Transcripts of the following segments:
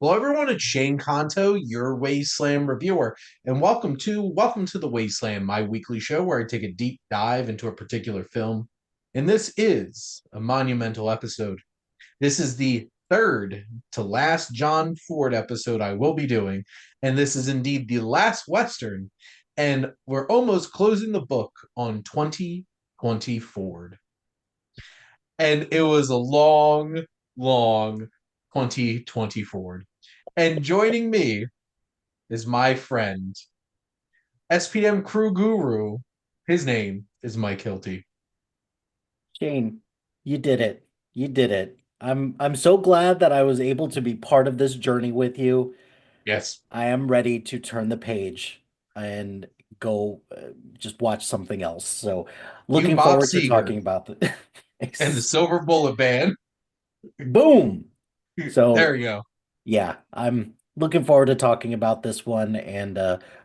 Hello, everyone. It's Shane Kanto, your Wasteland reviewer, and welcome to the Wasteland, my weekly show where I take a deep dive into a particular film. And this is a monumental episode. This is the third to last John Ford episode I will be doing, and this is indeed the last Western. And we're almost closing the book on 2020 Ford. And it was a long, long 2020 Ford. And joining me is my friend, SPDM Crew Guru. His name is Mike Hilty. Shane, you did it. You did it. I'm so glad that I was able to be part of this journey with you. Yes, I am ready to turn the page and go just watch something else. So, you looking Bob forward to Seger talking about the and the Silver Bullet Band. boom. There So, you go. yeah, I'm looking forward to talking about this one and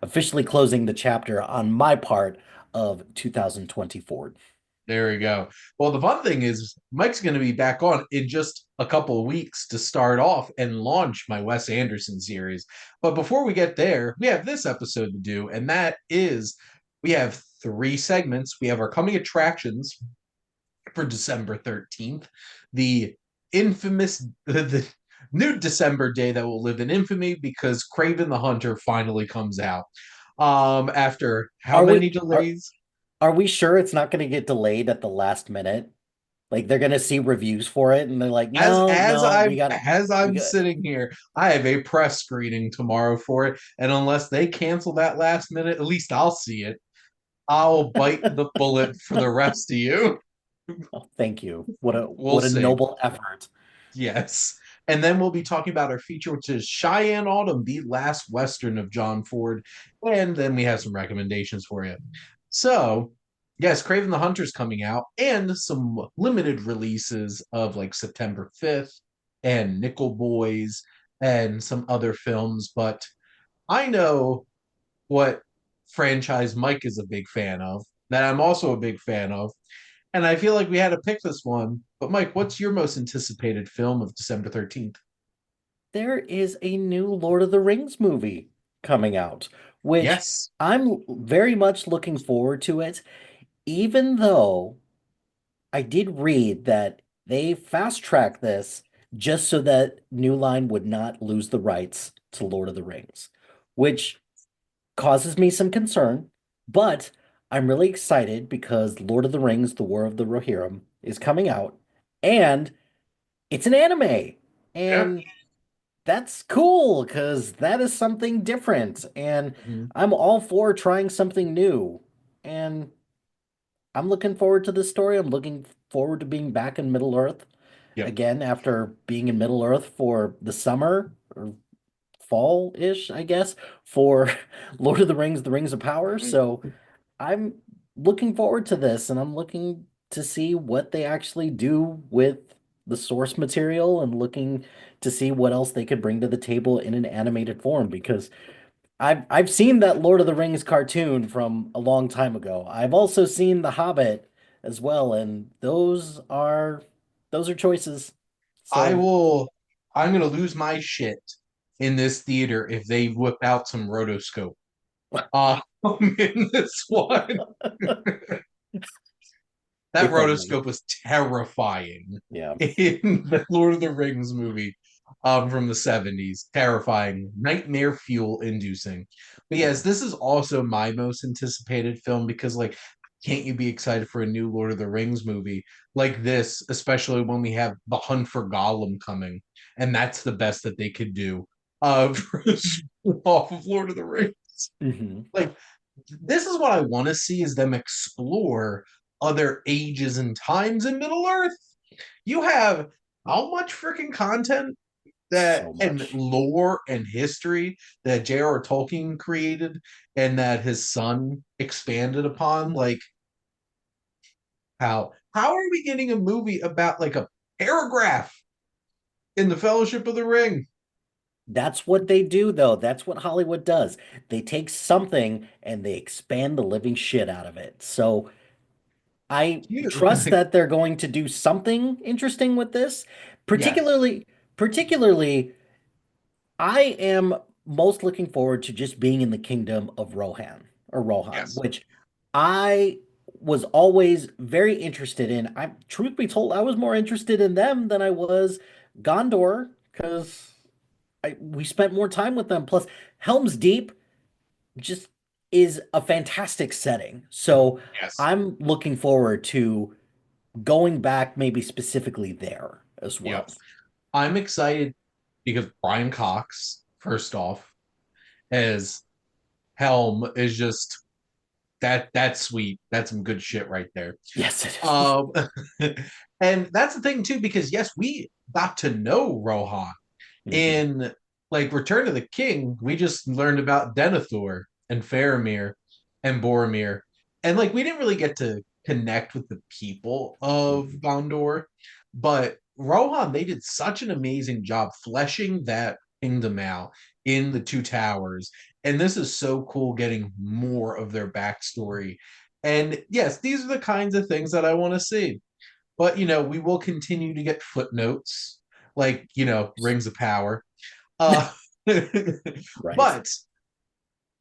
officially closing the chapter on my part of 2024. There we go. Well, the fun thing is, Mike's going to be back on in just a couple of weeks to start off and launch my Wes Anderson series. But before we get there, we have this episode to do, and that is we have three segments. We have our coming attractions for December 13th, the infamous, the new December day that will live in infamy because Craven the Hunter finally comes out. After how Are many we are delays? Are we sure it's not going to get delayed at the last minute? Like they're going to see reviews for it and they're like, as "No, as no, I'm as we I'm got sitting here, I have a press screening tomorrow for it, and unless they cancel that last minute, at least I'll see it. I'll bite the bullet for the rest of you. Oh, thank you. We'll What a see. noble effort. Yes. And then we'll be talking about our feature, which is Cheyenne Autumn, the last Western of John Ford. And then we have some recommendations for you. So, yes, Craven the Hunter's coming out, and some limited releases of like September 5th and Nickel Boys and some other films. But I know what franchise Mike is a big fan of, that I'm also a big fan of. And I feel like we had to pick this one. But Mike, what's your most anticipated film of December 13th? There is a new Lord of the Rings movie coming out, which Yes. I'm very much looking forward to it, even though I did read that they fast-tracked this just so that New Line would not lose the rights to Lord of the Rings, which causes me some concern, but I'm really excited because Lord of the Rings, The War of the Rohirrim is coming out and it's an anime. Yeah. And that's cool because that is something different. And Mhm. I'm all for trying something new. And I'm looking forward to this story. I'm looking forward to being back in Middle Earth Yep. again after being in Middle Earth for the summer or fall-ish, I guess, for Lord of the Rings, The Rings of Power. So I'm looking forward to this and I'm looking to see what they actually do with the source material and looking to see what else they could bring to the table in an animated form because I've seen that Lord of the Rings cartoon from a long time ago. I've also seen The Hobbit as well, and those are choices. I So will. I'm gonna lose my shit in this theater if they whip out some rotoscope. In this one, that if only. rotoscope was terrifying Yeah. in the Lord of the Rings movie from the 70s. Terrifying, nightmare fuel inducing. But yes, Mhm. this is also my most anticipated film because, like, can't you be excited for a new Lord of the Rings movie like this, especially when we have The Hunt for Gollum coming? And that's the best that they could do off of Lord of the Rings. Mhm. Like, this is what I want to see is them explore other ages and times in Middle Earth. You have how much freaking content that So and much. lore and history that J.R. Tolkien created and that his son expanded upon. Like, how are we getting a movie about like a paragraph in the Fellowship of the Ring? That's what they do, though. That's what Hollywood does. They take something and they expand the living shit out of it. So I trust that they're going to do something interesting with this, Yes. particularly, particularly I am most looking forward to just being in the kingdom of Rohan, Yes. which I was always very interested in. Truth be told, I was more interested in them than I was Gondor because we spent more time with them. Plus, Helm's Deep just is a fantastic setting. So Yes. I'm looking forward to going back, maybe specifically there as Yep. well. I'm excited because Brian Cox, first off, as Helm is just that's sweet. That's some good shit right there. Yes, it is. Um, and that's the thing too, because yes, we got to know Rohan Mhm. in like Return of the King. We just learned about Denethor and Faramir and Boromir, and like we didn't really get to connect with the people of Mhm. Gondor, but Rohan, they did such an amazing job fleshing that kingdom out in the Two Towers, and this is so cool getting more of their backstory. And yes, these are the kinds of things that I want to see. But we will continue to get footnotes like Rings of Power. Uh, Right. but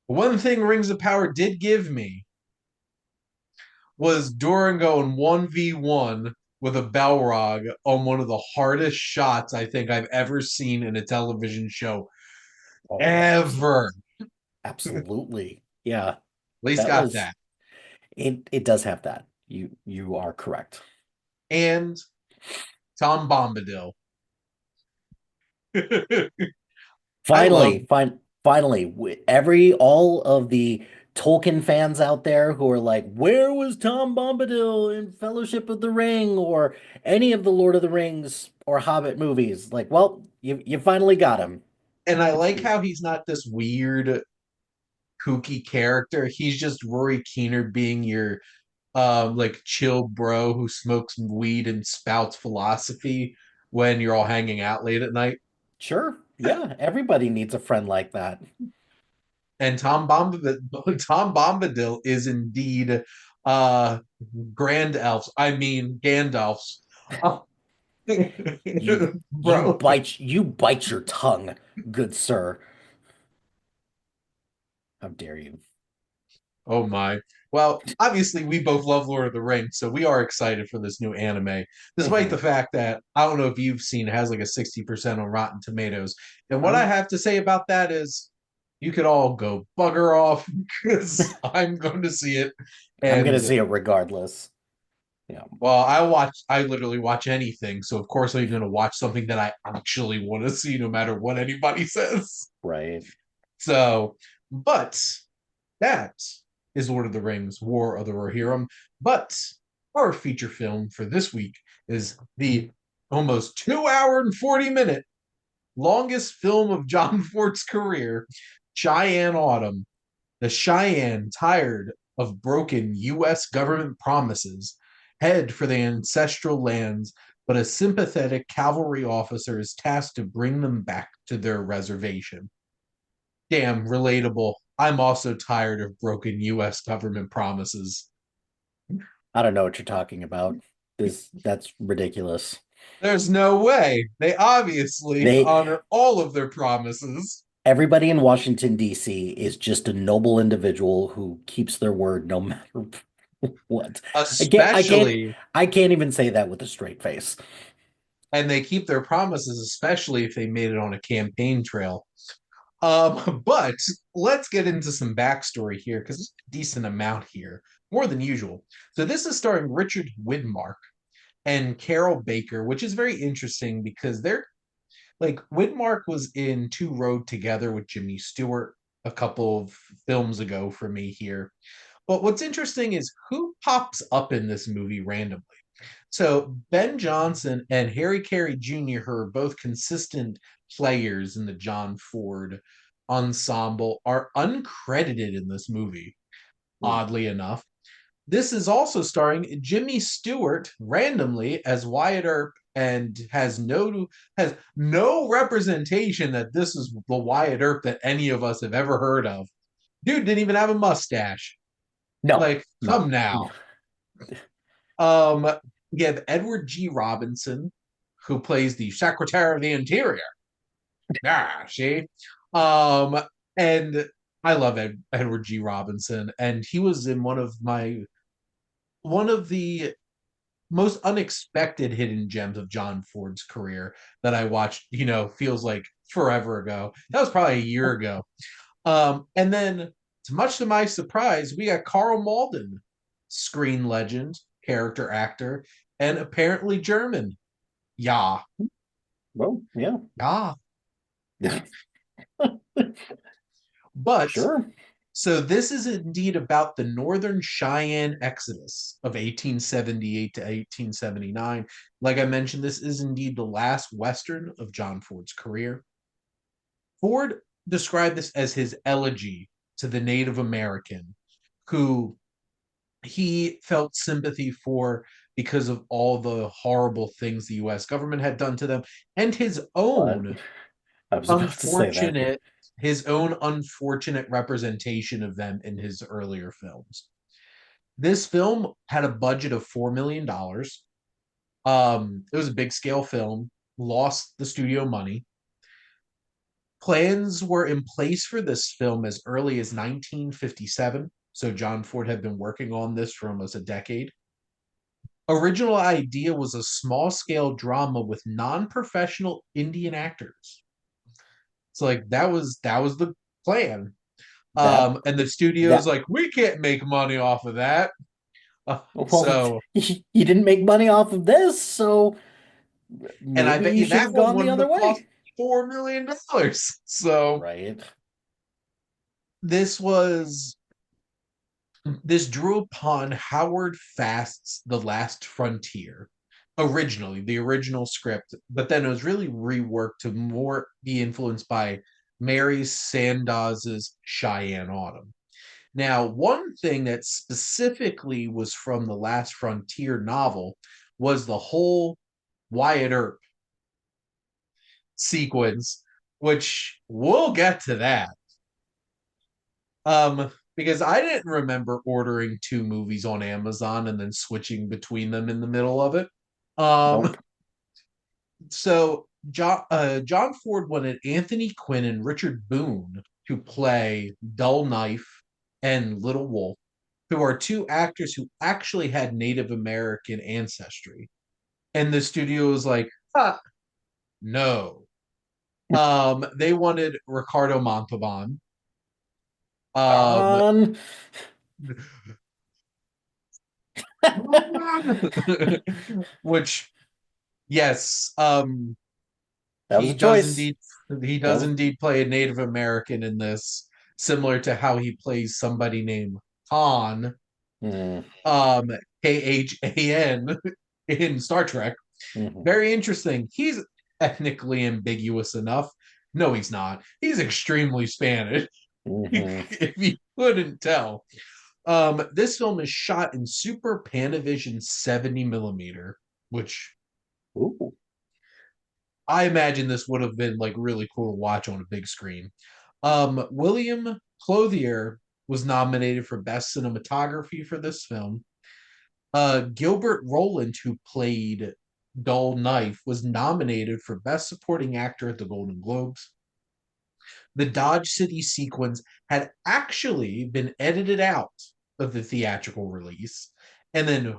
one thing Rings of Power did give me was Durin going 1v1 with a Balrog on one of the hardest shots I think I've ever seen in a television show Oh yeah, ever. absolutely. Yeah, At least that got was that. it does have that. You are correct. And Tom Bombadil. I love Finally, every all of the Tolkien fans out there who are like, where was Tom Bombadil in Fellowship of the Ring or any of the Lord of the Rings or Hobbit movies? Like, well, you finally got him. and I like how he's not this weird kooky character. He's just Rory Keener being your like chill bro who smokes weed and spouts philosophy when you're all hanging out late at night. Sure. Yeah, everybody needs a friend like that. And Tom Bombadil is indeed uh Grand Elves. I mean Gandalf's. Oh, You bro. you bite your tongue, good sir. How dare you? Oh my. Well, obviously we both love Lord of the Rings, so we are excited for this new anime, despite the Mhm. fact that I don't know if you've seen it has like a 60% on Rotten Tomatoes. And what I I'm have to say about that is you could all go bugger off because I'm going to see it. I'm gonna And see it regardless. Yeah, well, I literally watch anything, so of course I'm going to watch something that I actually want to see no matter what anybody says. right. So, but that is Lord of the Rings, War of the Rohirrim. But our feature film for this week is the almost 2 hour and 40-minute longest film of John Ford's career, Cheyenne Autumn. The Cheyenne, tired of broken U.S. government promises, head for the ancestral lands, but a sympathetic cavalry officer is tasked to bring them back to their reservation. Damn, relatable. I'm also tired of broken US government promises. I don't know what you're talking about. That's ridiculous. There's no way. They obviously They honor all of their promises, Everybody in Washington, D.C. is just a noble individual who keeps their word no matter what. I can't I can't especially, I can't even say that with a straight face. and they keep their promises, especially if they made it on a campaign trail. But let's get into some backstory here because there's a decent amount here, more than usual. So this is starring Richard Widmark and Carol Baker, which is very interesting because they're like Widmark was in Two Road Together with Jimmy Stewart a couple of films ago for me here. But what's interesting is who pops up in this movie randomly. So Ben Johnson and Harry Carey Jr., who are both consistent players in the John Ford ensemble, are uncredited in this movie, Hmm. oddly enough. This is also starring Jimmy Stewart randomly as Wyatt Earp and has no representation that this is the Wyatt Earp that any of us have ever heard of. Dude didn't even have a mustache. No, Like, no. come now. Um, we have Edward G. Robinson, who plays the Secretary of the Interior. See? Um, and I love Edward G. Robinson, and he was in one of the most unexpected hidden gems of John Ford's career that I watched, feels like forever ago. That was probably a year ago. And then, much to my surprise, we got Carl Malden, screen legend, character actor, and apparently German. Yeah. Well, yeah. Yeah. But Sure. so this is indeed about the Northern Cheyenne Exodus of 1878 to 1879. Like I mentioned, this is indeed the last Western of John Ford's career. Ford described this as his elegy to the Native American, who he felt sympathy for because of all the horrible things the US government had done to them, and But I was about to say that. unfortunate his own unfortunate representation of them in his earlier films. This film had a budget of $4 million. It was a big scale film, lost the studio money. Plans were in place for this film as early as 1957. So John Ford had been working on this for almost a decade. Original idea was a small scale drama with non-professional Indian actors. So like that was the plan. That And the studio's that like, we can't make money off of that. well, So, you didn't make money off of this, so and I maybe bet you you should that have one gone the wouldn't other have cost way. $4 million. So Right. this was this drew upon Howard Fast's The Last Frontier, originally, the original script, but then it was really reworked to more be influenced by Mary Sandoz's Cheyenne Autumn. Now, one thing that specifically was from the Last Frontier novel was the whole Wyatt Earp sequence, which we'll get to that. Because I didn't remember ordering two movies on Amazon and then switching between them in the middle of it. Um, Nope. so John Ford wanted Anthony Quinn and Richard Boone to play Dull Knife and Little Wolf, who are two actors who actually had Native American ancestry. And the studio was like, no. They wanted Ricardo Montalban. Um, On. which, yes, That was he a does choice. indeed he That does was indeed play a Native American in this, similar to how he plays somebody named Han, mm, um, Khan in Star Trek. mhm, Very interesting. He's ethnically ambiguous enough. No, he's not. He's extremely Spanish. mhm. If you couldn't tell. This film is shot in Super Panavision 70 millimeter, which Ooh. I imagine this would have been like really cool to watch on a big screen. William Clothier was nominated for Best Cinematography for this film. Gilbert Roland, who played Dull Knife, was nominated for Best Supporting Actor at the Golden Globes. The Dodge City sequence had actually been edited out of the theatrical release and then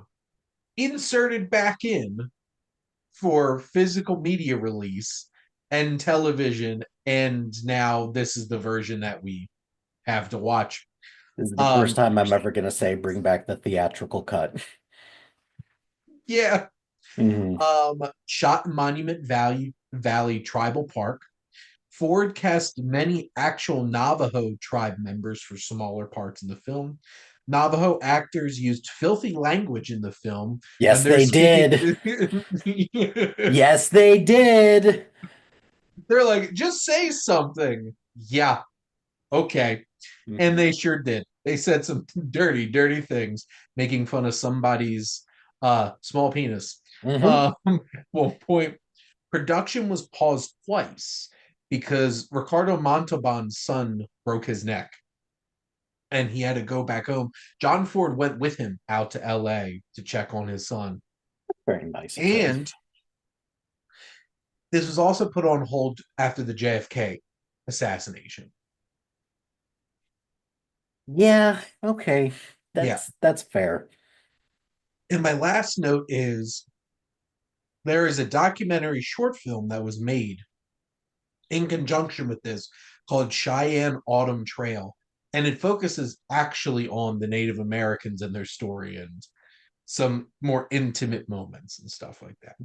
inserted back in for physical media release and television. And now this is the version that we have to watch. This is the first Um, time I'm ever gonna say bring back the theatrical cut. yeah. Mhm. Shot in Valley Tribal Park. Ford cast many actual Navajo tribe members for smaller parts in the film. Navajo actors used filthy language in the film when Yes, they're they speaking. did. Yes, they did. They're like, just say something. Yeah, okay. And Mhm. they sure did. They said some dirty, dirty things, making fun of somebody's small penis. Mhm. Um, one point, production was paused twice because Ricardo Montalban's son broke his neck and he had to go back home. John Ford went with him out to LA to check on his son. Very nice of him. And This was also put on hold after the JFK assassination. Yeah, okay. Yeah. That's fair. And my last note is there is a documentary short film that was made in conjunction with this called Cheyenne Autumn Trail. And it focuses actually on the Native Americans and their story and some more intimate moments and stuff like that.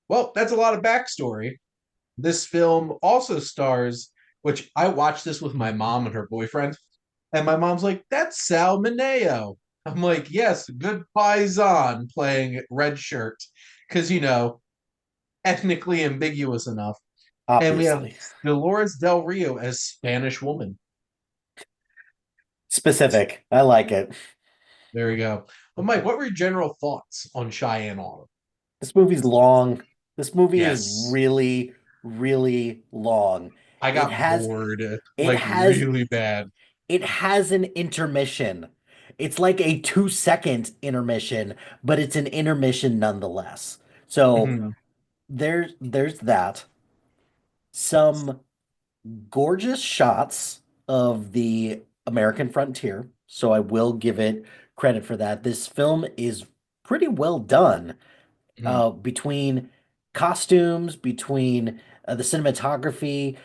Well, that's a lot of backstory. This film also stars, which I watched this with my mom and her boyfriend, and my mom's like, "That's Sal Mineo." I'm like, "Yes, good paisan playing red shirt," because ethnically ambiguous enough. And we have Obviously. Dolores Del Rio as Spanish woman. Specific. I like it. There we go. Well, Mike, what were your general thoughts on Cheyenne Autumn? This movie's long. This movie is Yes, really, really long. I It got has bored it like has really bad. it has an intermission. It's like a 2-second intermission, but it's an intermission nonetheless. So Mhm. there's that. Some gorgeous shots of the American frontier. So I will give it credit for that. This film is pretty well done, Mhm. between costumes, between the cinematography,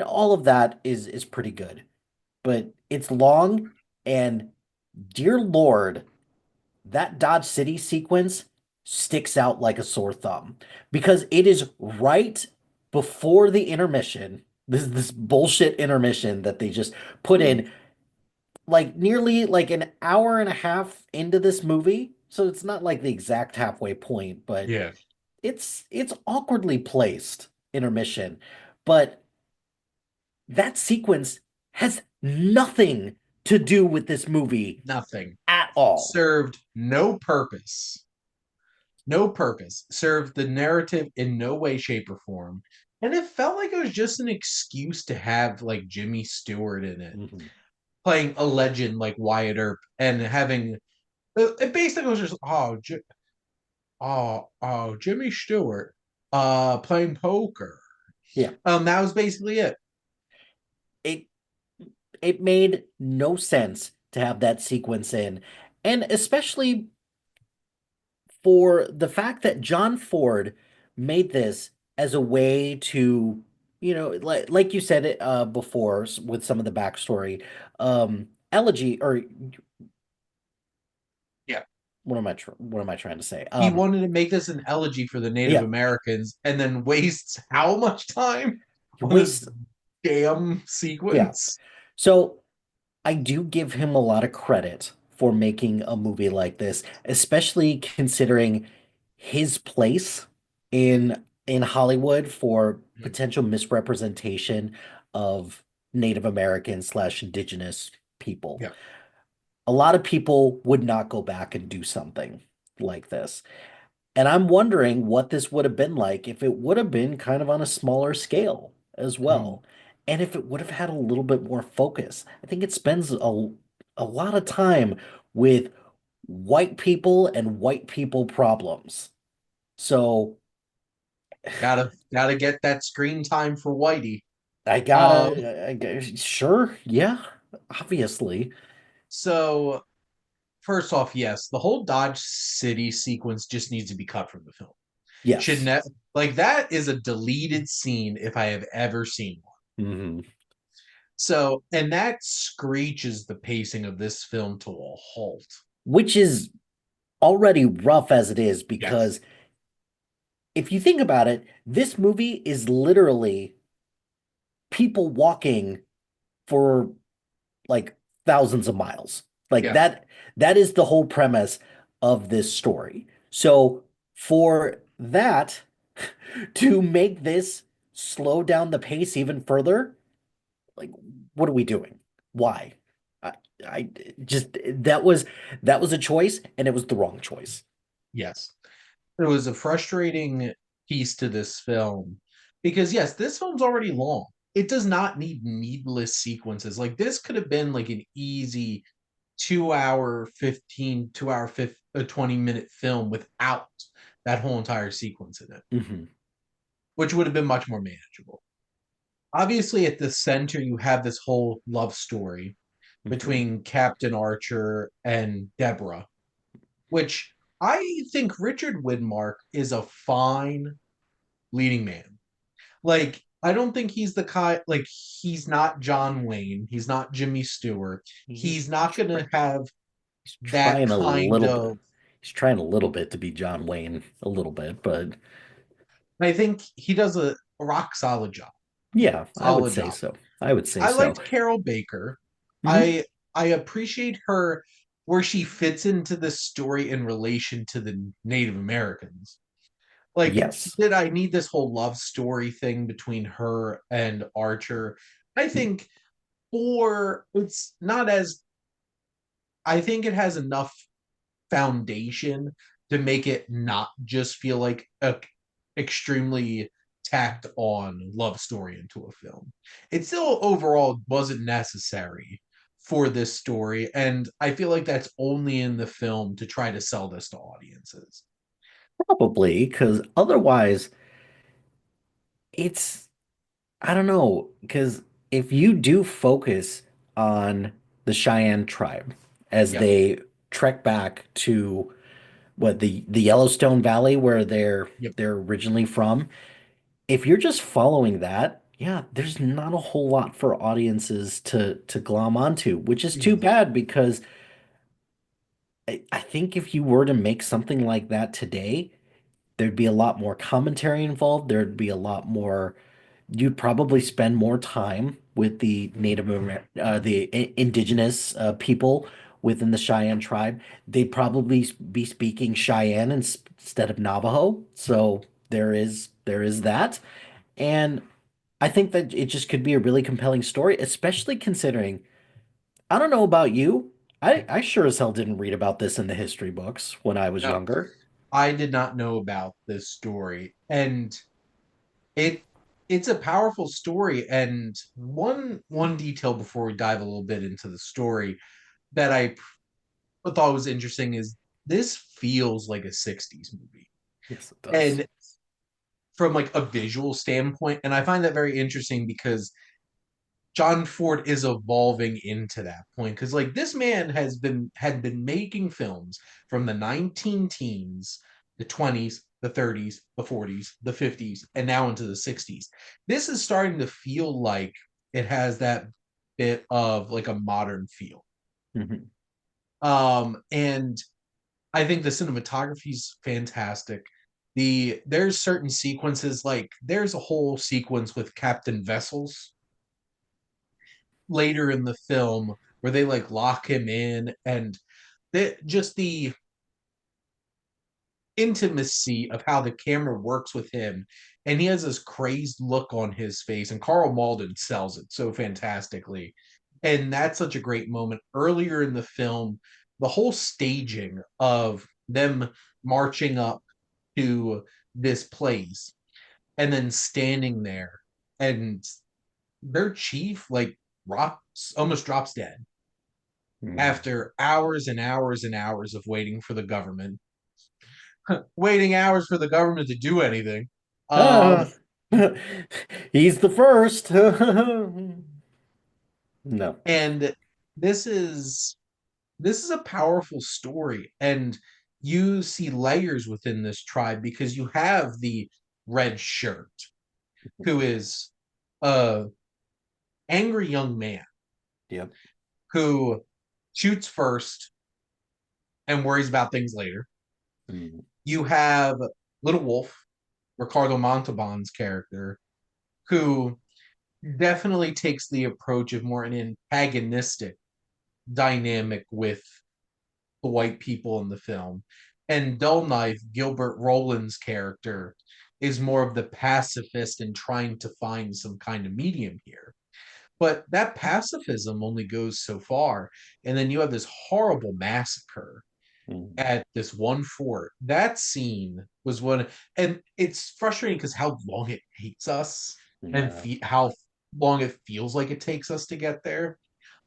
all of that is pretty good. But it's long, and dear Lord, that Dodge City sequence sticks out like a sore thumb because it is right before the intermission. This bullshit intermission that they just put in, like nearly like an hour and a half into this movie. So it's not like the exact halfway point, but Yeah, it's awkwardly placed intermission. But that sequence has nothing to do with this movie nothing. at all. Served no purpose. No purpose. Served the narrative in no way, shape, or form. And it felt like it was just an excuse to have like Jimmy Stewart in it, Mhm. playing a legend like Wyatt Earp, and having it basically was just Jimmy Stewart playing poker. Yeah. That was basically it. It it made no sense to have that sequence in. And especially for the fact that John Ford made this as a way to, like you said it before with some of the backstory, elegy, or Yeah. what am I trying to say? He wanted to make this an elegy for the Native Yeah, Americans and then wastes how much time you on this waste, damn yeah. sequence? So I do give him a lot of credit for making a movie like this, especially considering his place in Hollywood for Mhm. potential misrepresentation of Native American slash indigenous people. Yeah. A lot of people would not go back and do something like this. And I'm wondering what this would have been like if it would have been kind of on a smaller scale as Mhm. well. And if it would have had a little bit more focus. I think it spends a lot of time with white people and white people problems. So Gotta get that screen time for Whitey. I Um, sure, yeah, obviously. so first off, yes, the whole Dodge City sequence just needs to be cut from the film. Should Yes. ne like that is a deleted scene if I have ever seen one. Hmm. So, and that screeches the pacing of this film to a halt. Which is already rough as it is Yes. because if you think about it, this movie is literally people walking for like thousands of miles. Like Yeah. that is the whole premise of this story. So for that to make this slow down the pace even further, like what are we doing? Why? I, I just that was a choice and it was the wrong choice. Yes. It was a frustrating piece to this film because yes, this film's already long. It does not need needless sequences. Like this could have been like an easy 2 hour 15, 2 hour 50, 20-minute film without that whole entire sequence in it. Mhm. which would have been much more manageable. Obviously, at the center, you have this whole love story Mhm. between Captain Archer and Deborah, which I think Richard Widmark is a fine leading man. Like, I don't think he's the kind, like, he's not John Wayne. He's not Jimmy Stewart. He's He's not going to have that trying a kind little bit. of, He's trying a little bit to be John Wayne, a little bit, but I think he does a rock solid job. yeah, I would Solid say job. so. I would say I so. liked Carol Baker. Hmm. I appreciate her where she fits into the story in relation to the Native Americans. Like, Yes. did I need this whole love story thing between her and Archer? I think for it's not as I think it has enough foundation to make it not just feel like a extremely tacked on love story into a film. It still overall wasn't necessary for this story, and I feel like that's only in the film to try to sell this to audiences. Probably, because otherwise, it's, I don't know, because if you do focus on the Cheyenne tribe as Yep. they trek back to what the Yellowstone Valley where Yep. they're originally from, if you're just following that, yeah, there's not a whole lot for audiences to glom onto, which is too bad because I think if you were to make something like that today, there'd be a lot more commentary involved. There'd be a lot more, you'd probably spend more time with the indigenous people within the Cheyenne tribe. They'd probably be speaking Cheyenne instead of Navajo. So there is that. And I think that it just could be a really compelling story, especially considering, I don't know about you. I sure as hell didn't read about this in the history books when I was No, younger. I did not know about this story, and it it's a powerful story. And one detail before we dive a little bit into the story that I thought was interesting is this feels like a 60s movie. Yes, it does. And from like a visual standpoint, and I find that very interesting because John Ford is evolving into that point because like this man had been making films from the 19 teens, the 20s, the 30s, the 40s, the 50s, and now into the 60s. This is starting to feel like it has that bit of like a modern feel. Mhm. And I think the cinematography is fantastic. There's certain sequences like there's a whole sequence with Captain Vessels later in the film where they like lock him in and just the intimacy of how the camera works with him, and he has this crazed look on his face, and Carl Malden sells it so fantastically. And that's such a great moment earlier in the film. The whole staging of them marching up to this place and then standing there, and their chief like rocks almost drops dead Mm. after hours and hours and hours of waiting for the government, waiting hours for the government to do anything. Um, Ah, he's the first. No. and this this is a powerful story, and you see layers within this tribe because you have the red shirt who is a angry young man Yep. who shoots first and worries about things later. Mm. You have Little Wolf, Ricardo Montalban's character, who definitely takes the approach of more an antagonistic dynamic with the white people in the film. And Dull Knife, Gilbert Roland's character, is more of the pacifist and trying to find some kind of medium here. But that pacifism only goes so far. And then you have this horrible massacre Mm. at this one fort. That scene was one, and it's frustrating because how long it takes us and Yeah. how long it feels like it takes us to get there.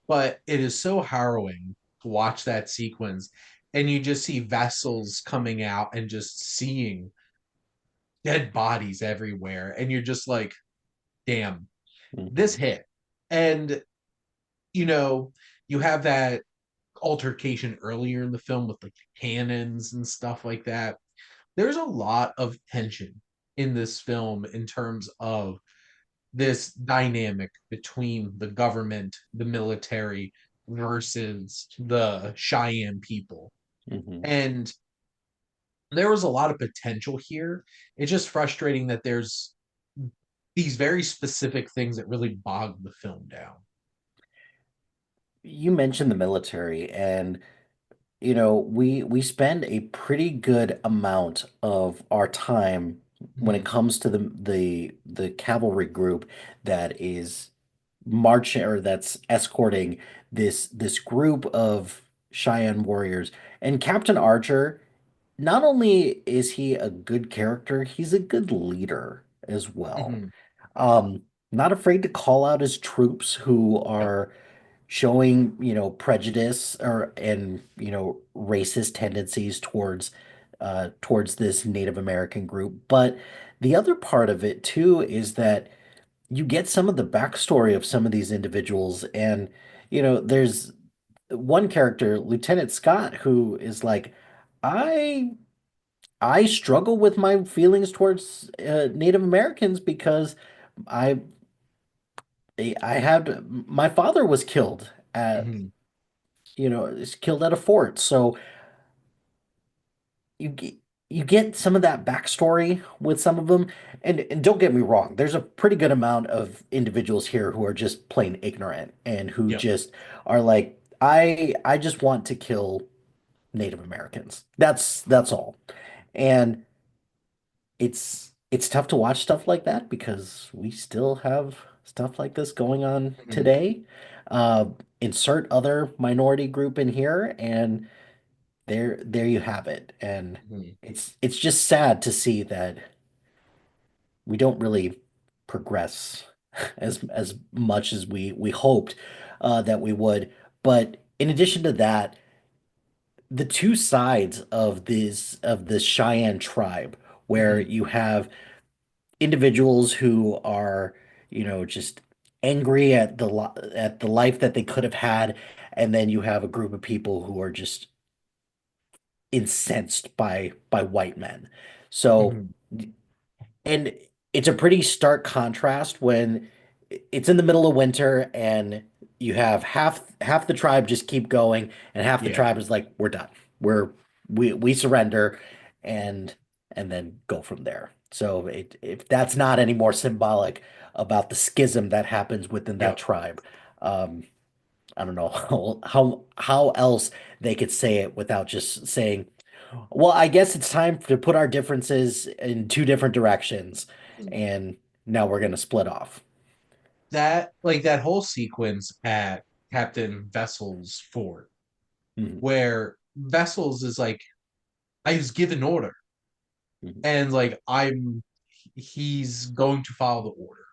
But it is so harrowing to watch that sequence, and you just see vessels coming out and just seeing dead bodies everywhere, and you're just like, damn, this Mhm. hit. And you know, you have that altercation earlier in the film with like cannons and stuff like that. There's a lot of tension in this film in terms of this dynamic between the government, the military versus the Cheyenne people. Mhm. And there was a lot of potential here. It's just frustrating that there's these very specific things that really bog the film down. You mentioned the military, and we spend a pretty good amount of our time when it Mhm, comes to the cavalry group that is marching or that's escorting this group of Cheyenne warriors. And Captain Archer, not only is he a good character, he's a good leader as well. mhm, Um, Not afraid to call out his troops who yep, are showing, prejudice or and racist tendencies towards this Native American group. But the other part of it too is that you get some of the backstory of some of these individuals, and there's one character, Lieutenant Scott, who is like, I I struggle with my feelings towards Native Americans because I I had my father was killed at mhm, is killed at a fort. So you get you get some of that backstory with some of them. And don't get me wrong, there's a pretty good amount of individuals here who are just plain ignorant and who yep, just are like, I just want to kill Native Americans. That's all. And it's tough to watch stuff like that because we still have stuff like this going on mhm, today. Uh, insert other minority group in here, and there you have it. And mhm, it's just sad to see that we don't really progress as much as we hoped that we would. But in addition to that, the two sides of this Cheyenne tribe, where mhm, you have individuals who are, just angry at the life that they could have had, and then you have a group of people who are just incensed by white men. So, mhm, and it's a pretty stark contrast when it's in the middle of winter and you have half the tribe just keep going and half the yeah, tribe is like, we're done. We surrender and and then go from there. So if that's not any more symbolic about the schism that happens within that yep, tribe, um, I don't know how else they could say it without just saying, well, I guess it's time to put our differences in two different directions, mhm. and now we're gonna split off. That like that whole sequence at Captain Vessel's fort, Mhm, where Vessels is like, I was given order, mhm, and like he's going to follow the order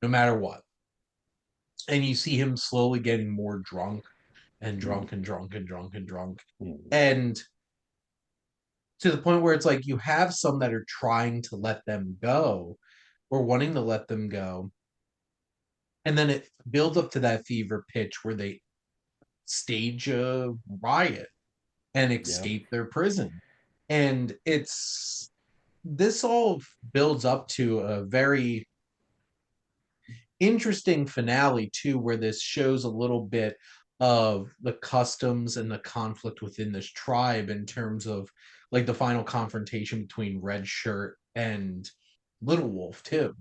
no matter what. And you see him slowly getting more drunk and mhm, drunk and drunk and drunk and drunk. mhm. And to the point where it's like you have some that are trying to let them go or wanting to let them go. And then it builds up to that fever pitch where they stage a riot and Yeah. escape their prison. And it's this all builds up to a very interesting finale too, where this shows a little bit of the customs and the conflict within this tribe in terms of like the final confrontation between Red Shirt and Little Wolf too.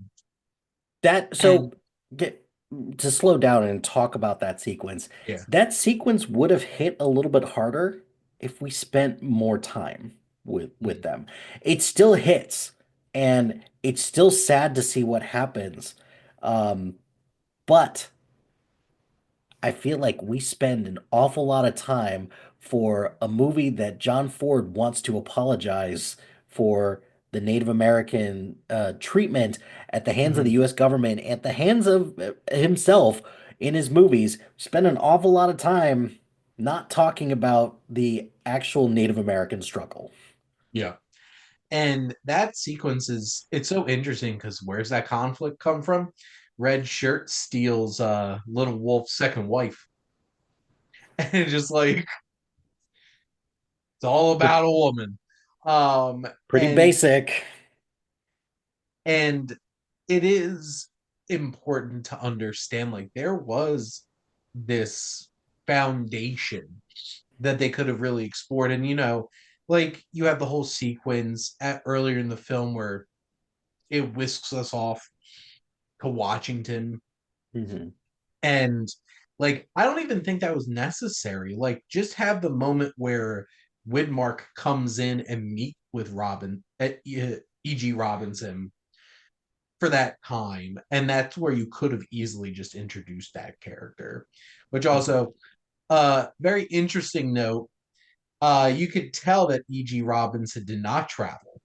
That And so get, to slow down and talk about yeah, that sequence would have hit a little bit harder if we spent more time with mm, them. It still hits, and it's still sad to see what happens. Um, but I feel like we spend an awful lot of time for a movie that John Ford wants to apologize for the Native American treatment at the hands of the mhm, US government, at the hands of himself in his movies. Spend an awful lot of time not talking about the actual Native American struggle. yeah. And that sequence is it's so interesting because where's that conflict come from? Red Shirt steals Little Wolf's second wife. And it's just like it's all Pre- about a woman. Um Pretty and basic. and it is important to understand like there was this foundation that they could have really explored. And like you have the whole sequence earlier in the film where it whisks us off to Washington. Mhm. And like I don't even think that was necessary. Like just have the moment where Widmark comes in and meet with E.G. Robinson for that time, and that's where you could have easily just introduced that character. Which Mhm. also, very interesting note. You could tell that E.G. Robinson did not travel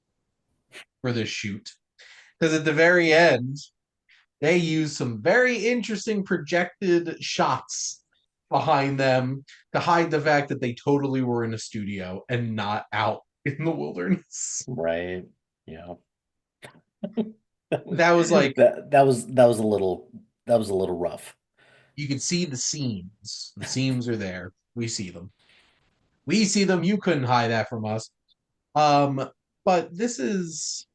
for this shoot because at the very end, they used some very interesting projected shots behind them to hide the fact that they totally were in a studio and not out in the wilderness. Right. Yeah. That was That was like that was a little rough. you could see the seams. The seams are there. We see them. We see them. You couldn't hide that from us. Um, but this is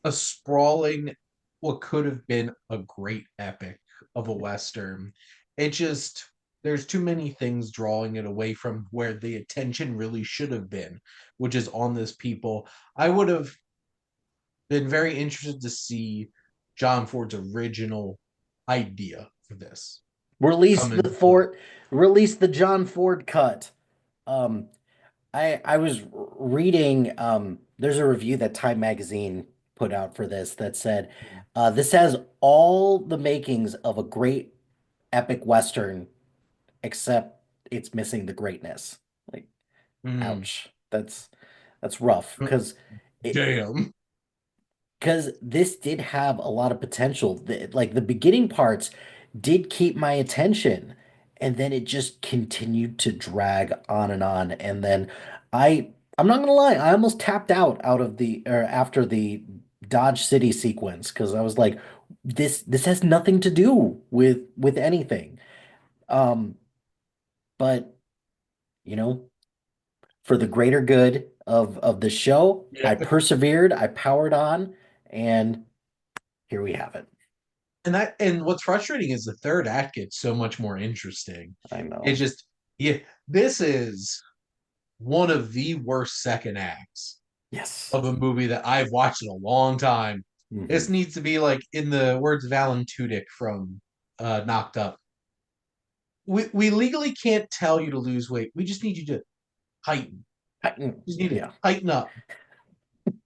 a sprawling, what could have been a great epic of a Western. It just, there's too many things drawing it away from where the attention really should have been, which is on this people. I would have been very interested to see John Ford's original idea for this Release come the into play. Ford, release the John Ford cut. Um, I was reading there's a review that Time Magazine put out for this that said this has all the makings of a great epic Western, except it's missing the greatness. Like, Mm, ouch. That's rough it, damn. because this did have a lot of potential. Like the beginning parts did keep my attention, and then it just continued to drag on and on. And then I'm not gonna lie, I almost tapped out of the or after the Dodge City sequence because I was like, this has nothing to do with anything. Um, but you know, for the greater good of the show, Yeah. I persevered, I powered on, and here we have it. And what's frustrating is the third act gets so much more interesting. I It know. just yeah, this is one of the worst second acts Yes. of a movie that I've watched in a long time. This Hmm. needs to be like in the words of Alan Tudyk from Knocked Up. We legally can't tell you to lose weight. We just need you to heighten. Just need to Yeah. tighten up.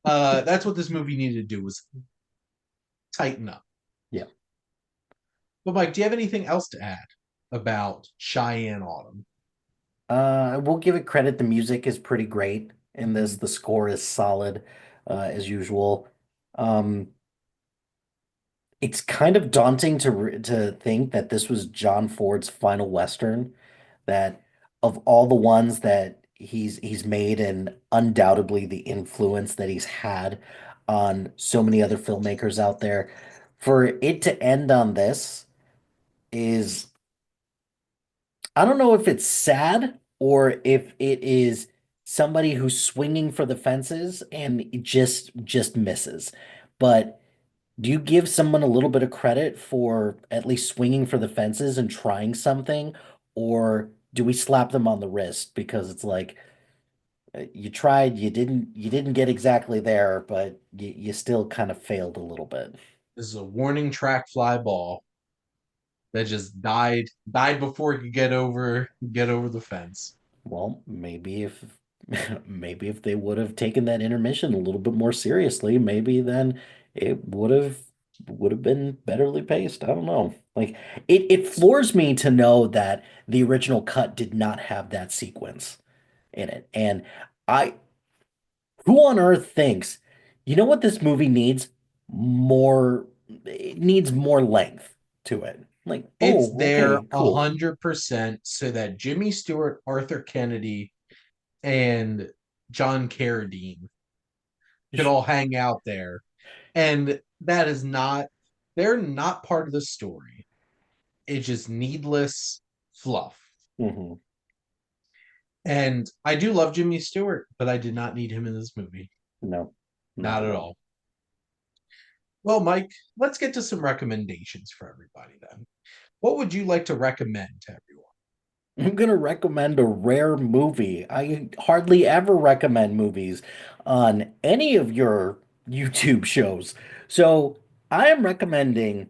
That's what this movie needed to do was tighten up. Yeah. But Mike, do you have anything else to add about Cheyenne Autumn? I will give it credit. The music is pretty great in this. Mhm. The score is solid, as usual. Um, it's kind of daunting to think that this was John Ford's final Western, that of all the ones that he's made and undoubtedly the influence that he's had on so many other filmmakers out there, for it to end on this is I don't know if it's sad or if it is somebody who's swinging for the fences and it just misses. But do you give someone a little bit of credit for at least swinging for the fences and trying something, or do we slap them on the wrist because it's like you tried, you didn't get exactly there, but you still kind of failed a little bit. This is a warning track fly ball that just died before it could get over the fence. Well, maybe if maybe if they would have taken that intermission a little bit more seriously, maybe then it would have been betterly paced. I don't know. Like it floors me to know that the original cut did not have that sequence in it. And I who on earth thinks, you know what this movie needs? More it needs more length to it. Like, It's oh, there okay, a cool. 100% so that Jimmy Stewart, Arthur Kennedy, and John Carradine could all hang out there. And that is not, they're not part of the story. It's just needless fluff. Mhm. And I do love Jimmy Stewart, but I did not need him in this movie. No, not Not at at all. all. Well, Mike, let's get to some recommendations for everybody then. What would you like to recommend to everyone? I'm gonna recommend a rare movie. I hardly ever recommend movies on any of your YouTube shows. So I am recommending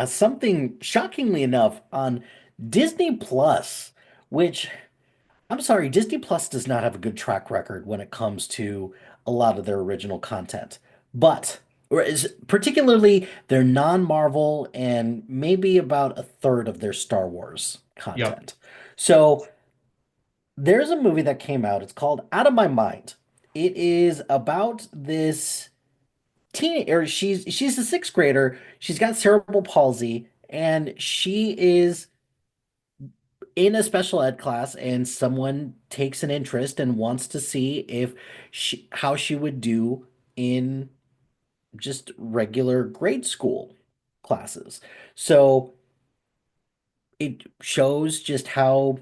something shockingly enough on Disney Plus, which I'm sorry, Disney Plus does not have a good track record when it comes to a lot of their original content. But particularly their non-Marvel and maybe about a third of their Star Wars Yep. content. So there's a movie that came out. It's called Out of My Mind. It is about this teen or she's a sixth grader. She's got cerebral palsy and she is in a special ed class and someone takes an interest and wants to see if how she would do in just regular grade school classes. So it shows just how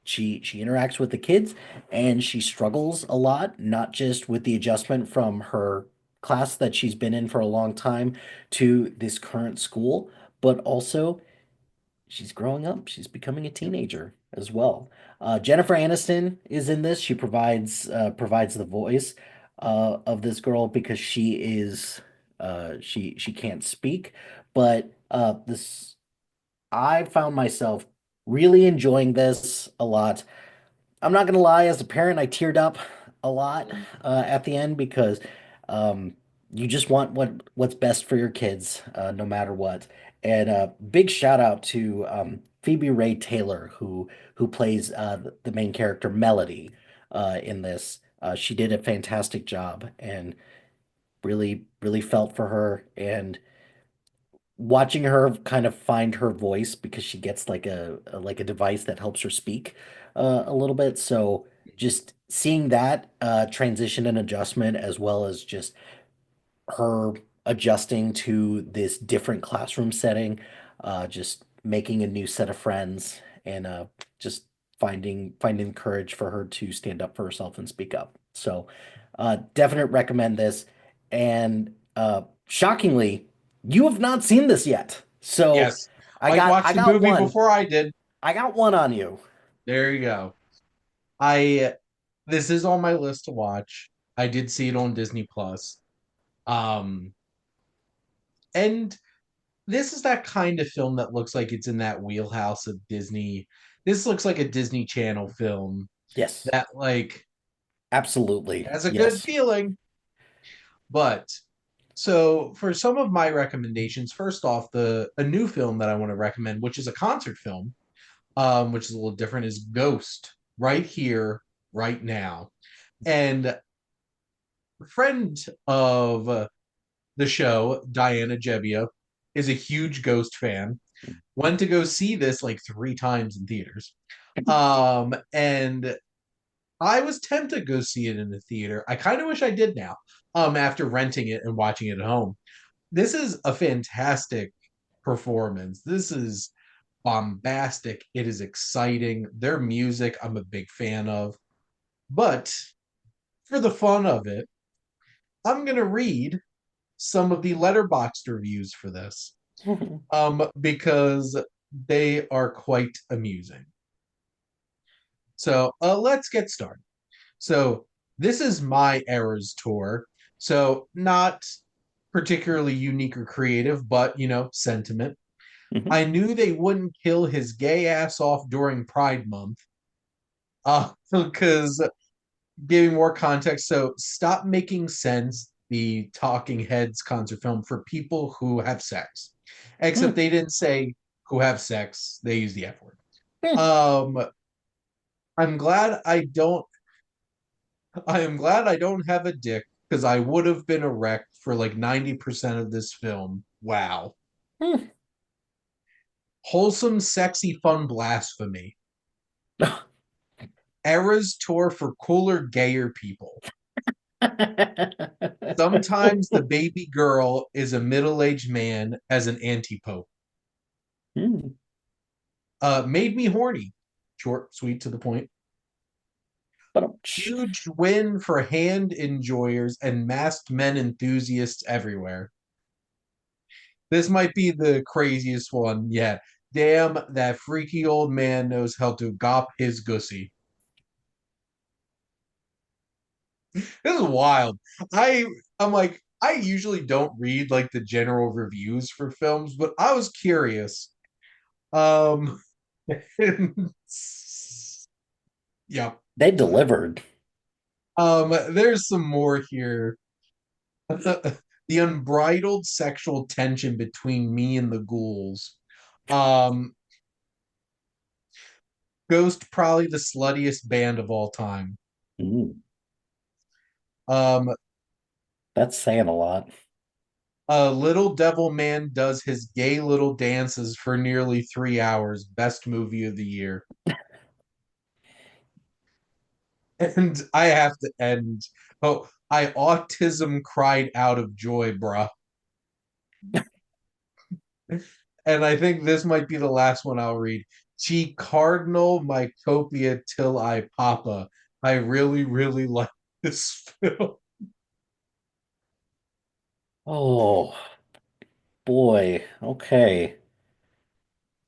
she interacts with the kids and she struggles a lot, not just with the adjustment from her class that she's been in for a long time to this current school, but also she's growing up. She's becoming a teenager as well. Jennifer Aniston is in this. She provides the voice of this girl because she can't speak, but this I found myself really enjoying this a lot. I'm not gonna lie, as a parent, I teared up a lot at the end because um, you just want what's best for your kids, no matter what. And big shout out to Phoebe Ray Taylor, who plays the main character Melody in this. She did a fantastic job and really felt for her and watching her kind of find her voice because she gets like a device that helps her speak a little bit. So just seeing that transition and adjustment as well as just her adjusting to this different classroom setting, just making a new set of friends and just finding courage for her to stand up for herself and speak up. So definite recommend this. And shockingly, you have not seen this yet. So Yes. Mike watched I the got movie one. before I did. I got one on you. There you go. I This is on my list to watch. I did see it on Disney Plus. Um and this is that kind of film that looks like it's in that wheelhouse of Disney. This looks like a Disney Channel film Yes, that like absolutely. has a good Yes. feeling. But so for some of my recommendations, first off, the a new film that I want to recommend, which is a concert film, which is a little different, is Ghost, right here, right now. And a friend of the show, Diana Jebbia, is a huge Ghost fan. Went to go see this like three times in theaters. And I was tempted to go see it in the theater. I kind of wish I did now, after renting it and watching it at home. This is a fantastic performance. This is bombastic. It is exciting. Their music, I'm a big fan of. But for the fun of it, I'm going to read some of the letterboxed reviews for this, because they are quite amusing. So let's get started. So this is my Eras tour. So not particularly unique or creative, but sentiment. Mhm. I knew they wouldn't kill his gay ass off during Pride Month. Because giving more context, so Stop Making Sense, the Talking Heads concert film for people who have sex. Except Hmm. they didn't say who have sex, they use the F word. Hmm. Um, I'm glad I don't I am glad I don't have a dick because I would have been erect for like 90% of this film. Wow. Hmm. Wholesome, sexy, fun blasphemy. Eras tour for cooler, gayer people. Sometimes the baby girl is a middle-aged man as an anti-pope. Hmm. Made me horny. Short, sweet, to the point. But Huge win for hand enjoyers and masked men enthusiasts everywhere. This might be the craziest one yet. Damn, that freaky old man knows how to gop his gussy. This is wild. I'm like, I usually don't read like the general reviews for films, but I was curious. Um yeah. they delivered. There's some more here. The unbridled sexual tension between me and the ghouls. Um Ghost probably the sluttiest band of all time. Mm, Um that's saying a lot. a little devil man does his gay little dances for nearly 3 hours. Best movie of the year. And I have to end. Oh, I autism cried out of joy, bruh. And I think this might be the last one I'll read. Chi Cardinal Mycopia till I papa. I really, really like this film. Oh boy. Okay.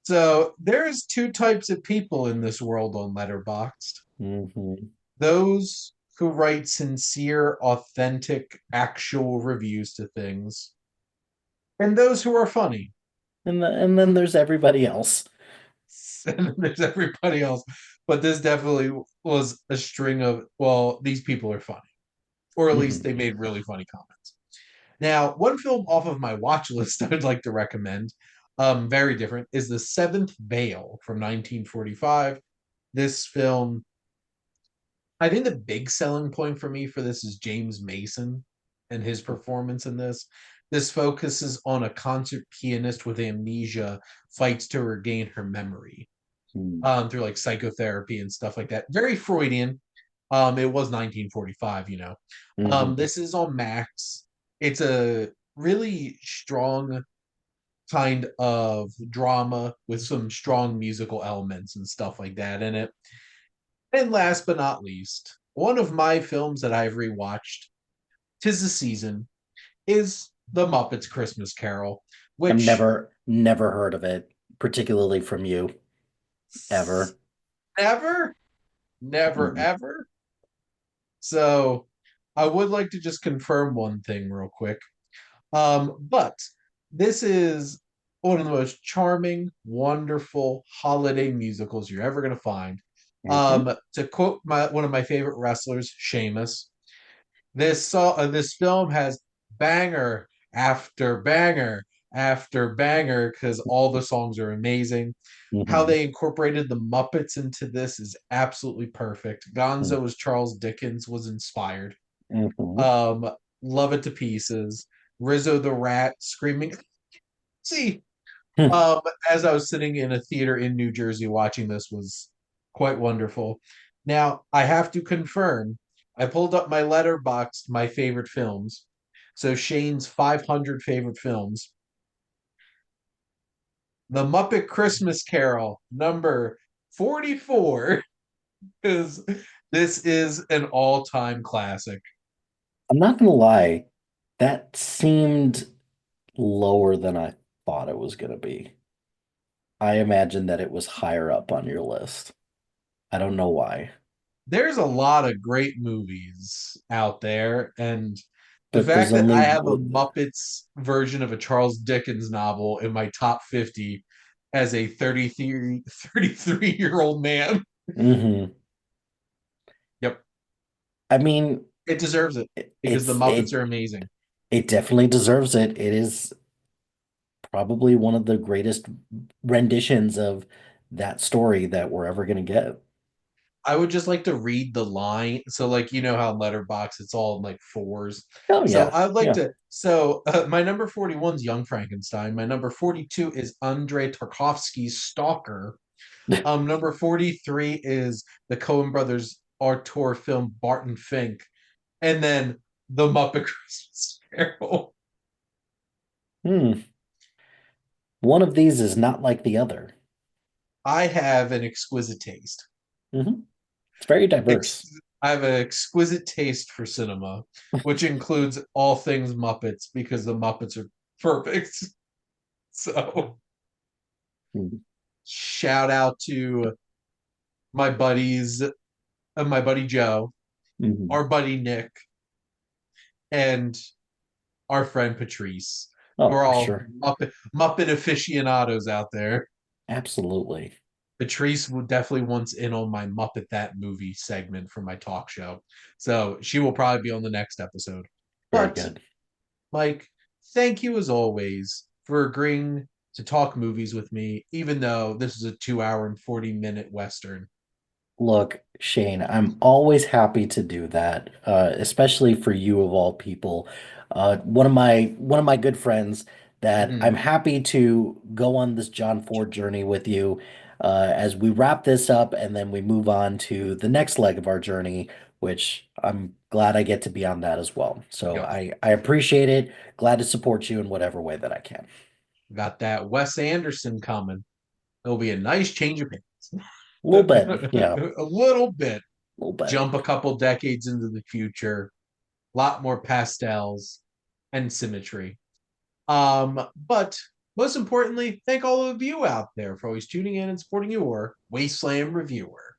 So there's two types of people in this world on Letterboxd. Hmm. Those who write sincere, authentic, actual reviews to things, and those who are funny. And then there's everybody else. And then there's everybody else. But this definitely was a string of, well, these people are funny, or at least Hmm. they made really funny comments. Now, one film off of my watch list I would like to recommend, very different, is The Seventh Veil from 1945. This film, I think the big selling point for me for this is James Mason and his performance in this. This focuses on a concert pianist with amnesia fights to regain her memory through like psychotherapy and stuff like that. Very Freudian. It was 1945, you know. Hmm. This is on Max. It's a really strong kind of drama with some strong musical elements and stuff like that in it. And last but not least, one of my films that I've rewatched, 'tis the season, is The Muppets Christmas Carol, I've which never heard of it, particularly from you, ever. never, never, Mm. ever. So I would like to just confirm one thing real quick. But this is one of the most charming, wonderful holiday musicals you're ever going to find. Hmm. To quote one of my favorite wrestlers, Sheamus, this film has banger after banger after banger because all the songs are amazing. How Hmm. they incorporated the Muppets into this is absolutely perfect. Gonzo as Charles Dickens was inspired. Hmm. Um, love it to pieces. Rizzo the Rat screaming. See, um, as I was sitting in a theater in New Jersey watching this was quite wonderful. Now, I have to confirm, I pulled up my letterbox, my favorite films. So Shane's 500 favorite films. The Muppet Christmas Carol, number 44, because this is an all-time classic. I'm not gonna lie, that seemed lower than I thought it was gonna be. I imagined that it was higher up on your list. I don't know why, There's a lot of great movies out there, and the but there's fact that only I have a Muppets version of a Charles Dickens novel in my top 50 as a 33-year-old man. hmm. Yep, I mean, it deserves it because the it's Muppets are amazing. it definitely deserves it. It is probably one of the greatest renditions of that story that we're ever gonna get. I would just like to read the line. So, like, you know how in Letterbox it's all in like fours. Oh So, yeah, I'd like yeah. to. So, my number 41 is Young Frankenstein. My number 42 is Andrei Tarkovsky's Stalker. Number 43 is the Coen Brothers auteur film Barton Fink. And then The Muppet Christmas Carol. Hmm. One of these is not like the other. I have an exquisite taste. Hmm. It's very Ex- diverse. I have an exquisite taste for cinema, which includes all things Muppets because the Muppets are perfect. So, Mhm. shout out to my buddies, my buddy Joe, Mhm. our buddy Nick, and our friend Patrice. Oh, We're for all sure. Muppet aficionados out there. Absolutely. Patrice will definitely wants in on my Muppet That Movie segment for my talk show. So she will probably be on the next episode. Very But, good. Mike, thank you as always for agreeing to talk movies with me, even though this is a 2 hour and 40-minute Western. Look, Shane, I'm always happy to do that, especially for you of all people. One of my good friends that I'm Mhm. happy to go on this John Ford journey with you as we wrap this up and then we move on to the next leg of our journey, which I'm glad I get to be on that as well. So Yep. I appreciate it. Glad to support you in whatever way that I can. Got that Wes Anderson coming. It'll be a nice change of pace. A little bit, yeah, A little bit. a little bit. Jump a couple decades into the future. A lot more pastels and symmetry. But most importantly, thank all of you out there for always tuning in and supporting your Wasteland Reviewer.